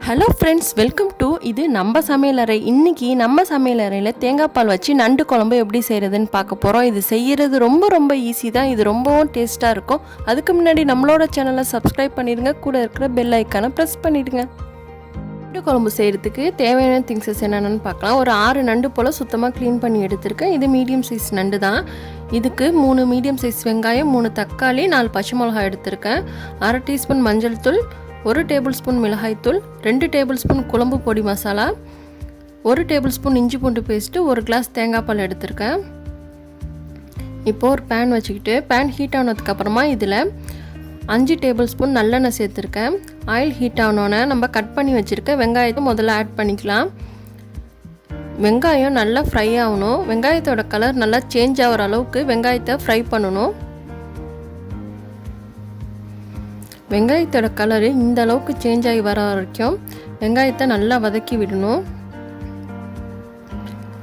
Hello friends, welcome to இது நம்ம சமையலறை. இன்றைக்கி நம்ம சமையலறையில் தேங்காய் பால் வச்சு நண்டு குழம்பு எப்படி செய்கிறதுன்னு பார்க்க போகிறோம். இது செய்கிறது ரொம்ப ஈஸி தான். இது ரொம்பவும் டேஸ்ட்டாக இருக்கும். அதுக்கு முன்னாடி நம்மளோட சேனலை சப்ஸ்கிரைப் பண்ணிடுங்க. கூட இருக்கிற பெல் ஐக்கானை ப்ரெஸ் பண்ணிவிடுங்க. நண்டு குழம்பு செய்கிறதுக்கு தேவையான திங்ஸஸ் என்னென்னு பார்க்கலாம். ஒரு 6 நண்டு போல் சுத்தமாக க்ளீன் பண்ணி எடுத்திருக்கேன். இது மீடியம் சைஸ் நண்டு தான். இதுக்கு 3 மீடியம் சைஸ் வெங்காயம், 3 தக்காளி, 4 பச்சை மிளகாய் எடுத்திருக்கேன். 1/2 டீஸ்பூன் மஞ்சள் தூள், 1 டேபிள் ஸ்பூன் மிளகாய்த்தூள், 2 டேபிள் ஸ்பூன் குழம்பு பொடி மசாலா, 1 டேபிள் ஸ்பூன் இஞ்சி பூண்டு பேஸ்ட்டு, 1 கிளாஸ் தேங்காய் பால் எடுத்திருக்கேன். இப்போது ஒரு பேன் வச்சுக்கிட்டு பேன் ஹீட் ஆனதுக்கப்புறமா இதில் 5 டேபிள் ஸ்பூன் நல்லெண்ணெய் சேர்த்துருக்கேன். ஆயில் ஹீட் ஆனோன்னே நம்ம கட் பண்ணி வச்சுருக்க வெங்காயத்தை முதல்ல ஆட் பண்ணிக்கலாம். வெங்காயம் நல்லா ஃப்ரை ஆகணும். வெங்காயத்தோட கலர் நல்லா சேஞ்ச் ஆகிற அளவுக்கு வெங்காயத்தை ஃப்ரை பண்ணணும். வெங்காயத்தோட கலரு இந்த அளவுக்கு சேஞ்ச் ஆகி வர வரைக்கும் வெங்காயத்தை நல்லா வதக்கி விடணும்.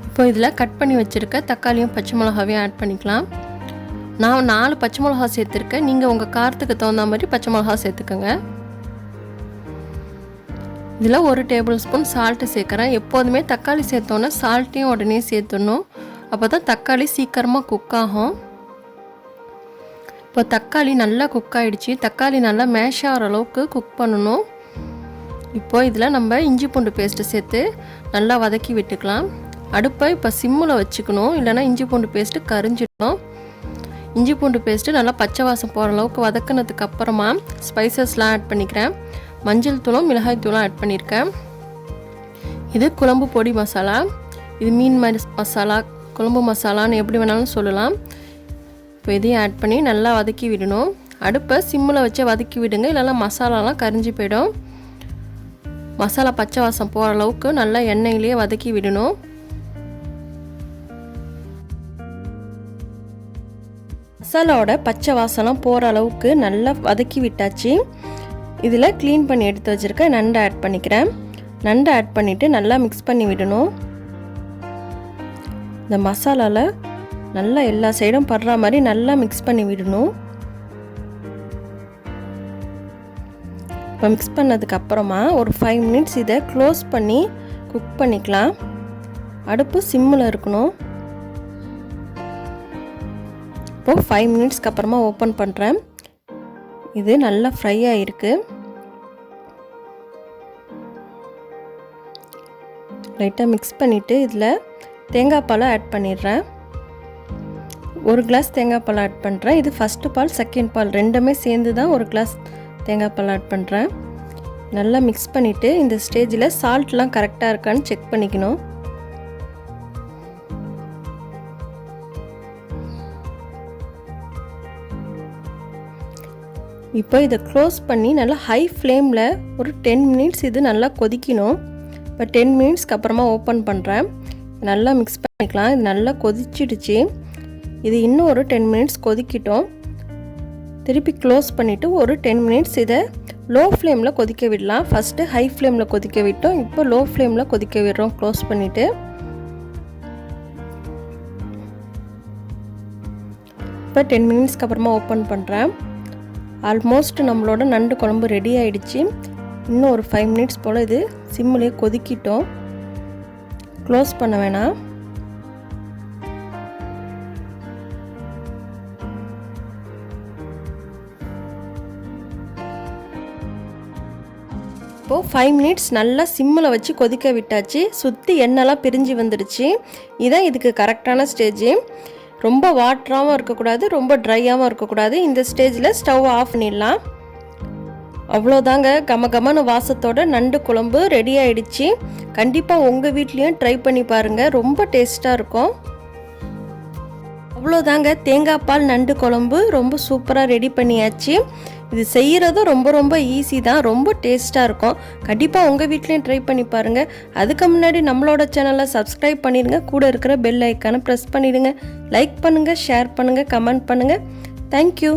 இப்போ இதில் கட் பண்ணி வச்சுருக்க தக்காளியும் பச்சை மிளகாவையும் ஆட் பண்ணிக்கலாம். நான் 4 பச்சை மிளகா சேர்த்துருக்கேன். நீங்கள் உங்கள் காரத்துக்கு தகுந்த மாதிரி பச்சை மிளகா சேர்த்துக்கோங்க. இதில் 1 டேபிள் ஸ்பூன் சால்ட்டு சேர்க்குறேன். எப்போதுமே தக்காளி சேர்த்தோன்னே சால்ட்டையும் உடனே சேர்த்துடணும். அப்போ தான் தக்காளி சீக்கிரமாக குக் ஆகும். இப்போ தக்காளி நல்லா குக் ஆகிடுச்சு. தக்காளி நல்லா மேஷ் ஆகிற அளவுக்கு குக் பண்ணணும். இப்போது இதில் நம்ம இஞ்சி பூண்டு பேஸ்ட்டு சேர்த்து நல்லா வதக்கி விட்டுக்கலாம். அடுப்பை இப்போ சிம்மில் வச்சுக்கணும், இல்லைனா இஞ்சி பூண்டு பேஸ்ட்டு கரிஞ்சிடும். இஞ்சி பூண்டு பேஸ்ட்டு நல்லா பச்சை வாசம் போகிற அளவுக்கு வதக்கினதுக்கு அப்புறமா ஸ்பைசஸ்லாம் ஆட் பண்ணிக்கிறேன். மஞ்சள் தூளும் மிளகாய் தூளும் ஆட் பண்ணியிருக்கேன். இது குழம்பு பொடி மசாலா. இது மீன் மசாலா, குழம்பு மசாலான்னு எப்படி வேணாலும் சொல்லலாம். இப்போ இதையும் ஆட் பண்ணி நல்லா வதக்கி விடணும். அடுப்பை சிம்மில் வச்சு வதக்கி விடுங்க, இல்லைனா மசாலாலாம் கரிஞ்சு போயிடும். மசாலா பச்சை வாசம் போகிற அளவுக்கு நல்லா எண்ணெயிலேயே வதக்கி விடணும். மசாலாவோட பச்சை வாசலாம் போகிற அளவுக்கு நல்லா வதக்கி விட்டாச்சு. இதில் க்ளீன் பண்ணி எடுத்து வச்சுருக்க நண்டை ஆட் பண்ணிக்கிறேன். நண்டை ஆட் பண்ணிவிட்டு நல்லா மிக்ஸ் பண்ணி விடணும். இந்த மசாலாவில் நல்லா எல்லா சைடும் படுற மாதிரி நல்லா மிக்ஸ் பண்ணி விடணும். இப்போ மிக்ஸ் பண்ணதுக்கப்புறமா ஒரு 5 மினிட்ஸ் இதை க்ளோஸ் பண்ணி குக் பண்ணிக்கலாம். அடுப்பு சிம்மில் இருக்கணும். இப்போது 5 மினிட்ஸ்க்கு அப்புறமா ஓப்பன் பண்ணுறேன். இது நல்லா ஃப்ரை ஆகிருக்கு. லைட்டாக மிக்ஸ் பண்ணிவிட்டு இதில் தேங்காய் பாலை ஆட் பண்ணிடுறேன். 1 கிளாஸ் தேங்காய் பால் ஆட் பண்ணுறேன். இது ஃபஸ்ட்டு பால், செகண்ட் பால் ரெண்டுமே சேர்ந்து தான் 1 கிளாஸ் தேங்காய் பால் ஆட் பண்ணுறேன். நல்லா மிக்ஸ் பண்ணிவிட்டு இந்த ஸ்டேஜில் சால்ட்லாம் கரெக்டாக இருக்கான்னு செக் பண்ணிக்கணும். இப்போ இதை க்ளோஸ் பண்ணி நல்லா ஹை ஃப்ளேமில் ஒரு 10 மினிட்ஸ் இது நல்லா கொதிக்கணும். இப்போ 10 மினிட்ஸ்க்கு அப்புறமா ஓப்பன் பண்ணுறேன். நல்லா மிக்ஸ் பண்ணிக்கலாம். இது நல்லா கொதிச்சிடுச்சு. இது இன்னும் ஒரு 10 மினிட்ஸ் கொதிக்கிட்டோம். திருப்பி க்ளோஸ் பண்ணிவிட்டு ஒரு 10 மினிட்ஸ் இதை லோ ஃப்ளேமில் கொதிக்க விடலாம். ஃபஸ்ட்டு ஹை ஃப்ளேமில் கொதிக்க விட்டோம், இப்போ லோ ஃப்ளேமில் கொதிக்க விடுறோம். க்ளோஸ் பண்ணிவிட்டு இப்போ 10 மினிட்ஸ்க்கு அப்புறமா ஓப்பன் பண்ணுறேன். ஆல்மோஸ்ட் நம்மளோட நண்டு குழம்பு ரெடி ஆகிடுச்சு. இன்னும் ஒரு 5 மினிட்ஸ் போல் இது சிம்மிலே கொதிக்கிட்டோம். க்ளோஸ் பண்ண வேணாம். இப்போது 5 மினிட்ஸ் நல்லா சிம்மில் வச்சு கொதிக்க விட்டாச்சு. சுற்றி எண்ணெய்லாம் பிரிஞ்சு வந்துடுச்சு. இதுதான் இதுக்கு கரெக்டான ஸ்டேஜ். ரொம்ப வாட்டராகவும் இருக்கக்கூடாது, ரொம்ப ட்ரையாகவும் இருக்கக்கூடாது. இந்த ஸ்டேஜில் ஸ்டவ் ஆஃப் பண்ணிடலாம். அவ்வளோதாங்க, கமகமான வாசத்தோட நண்டு குழம்பு ரெடி ஆகிடுச்சு. கண்டிப்பாக உங்கள் வீட்லேயும் ட்ரை பண்ணி பாருங்கள், ரொம்ப டேஸ்ட்டாக இருக்கும். அவ்வளோதாங்க, தேங்காய் பால் நண்டு குழம்பு ரொம்ப சூப்பராக ரெடி பண்ணியாச்சு. இது செய்கிறதும் ரொம்ப ஈஸி தான், ரொம்ப டேஸ்ட்டாக இருக்கும். கண்டிப்பாக உங்கள் வீட்லேயும் ட்ரை பண்ணி பாருங்கள். அதுக்கு முன்னாடி நம்மளோட சேனலை சப்ஸ்கிரைப் பண்ணிடுங்க. கூட இருக்கிற பெல் ஐக்கானை ப்ரெஸ் பண்ணிவிடுங்க. லைக் பண்ணுங்கள், ஷேர் பண்ணுங்கள், கமெண்ட் பண்ணுங்கள். தேங்க்யூ.